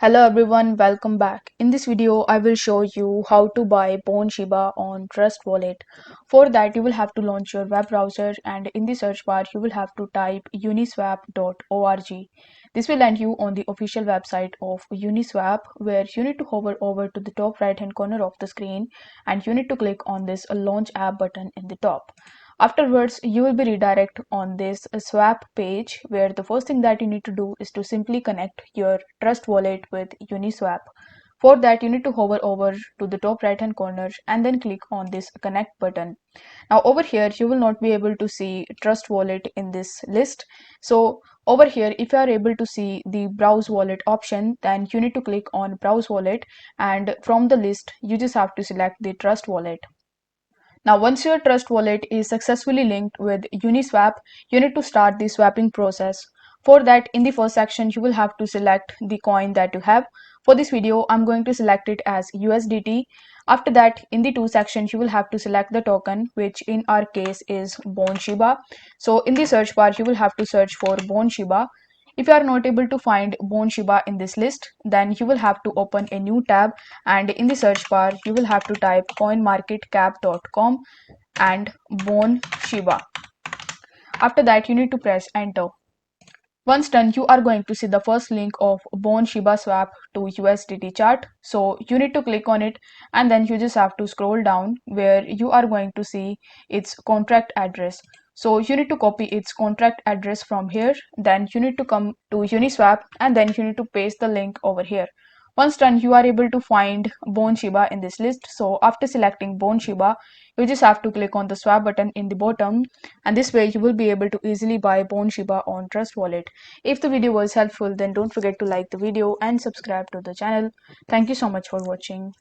Hello everyone, welcome back. In this video, I will show you how to buy Bone Shiba on Trust Wallet. For that, you will have to launch your web browser and in the search bar, you will have to type uniswap.org. This will land you on the official website of Uniswap where you need to hover over to the top right hand corner of the screen and you need to click on this launch app button in the top. Afterwards, you will be redirected on this swap page where the first thing that you need to do is to simply connect your Trust wallet with Uniswap. For that, you need to hover over to the top right hand corner and then click on this connect button. Now over here, you will not be able to see Trust wallet in this list. So over here, if you are able to see the browse wallet option, then you need to click on browse wallet and from the list, you just have to select the Trust wallet. Now, once your Trust wallet is successfully linked with Uniswap, you need to start the swapping process. For that, in the first section, you will have to select the coin that you have. For this video, I'm going to select it as USDT. After that, in the two sections, you will have to select the token, which in our case is Bone Shiba. So in the search bar, you will have to search for Bone Shiba. If you are not able to find Bone Shiba in this list, then you will have to open a new tab and in the search bar you will have to type coinmarketcap.com and Bone Shiba. After that you need to press enter. Once done, you are going to see the first link of Bone Shiba swap to USDT chart. So you need to click on it and then you just have to scroll down where you are going to see its contract address. So you need to copy its contract address from here. Then you need to come to Uniswap and then you need to paste the link over here. Once done, you are able to find Bone Shiba in this list. So after selecting Bone Shiba, you just have to click on the swap button in the bottom and this way you will be able to easily buy Bone Shiba on Trust Wallet. If the video was helpful, then don't forget to like the video and subscribe to the channel. Thank you so much for watching.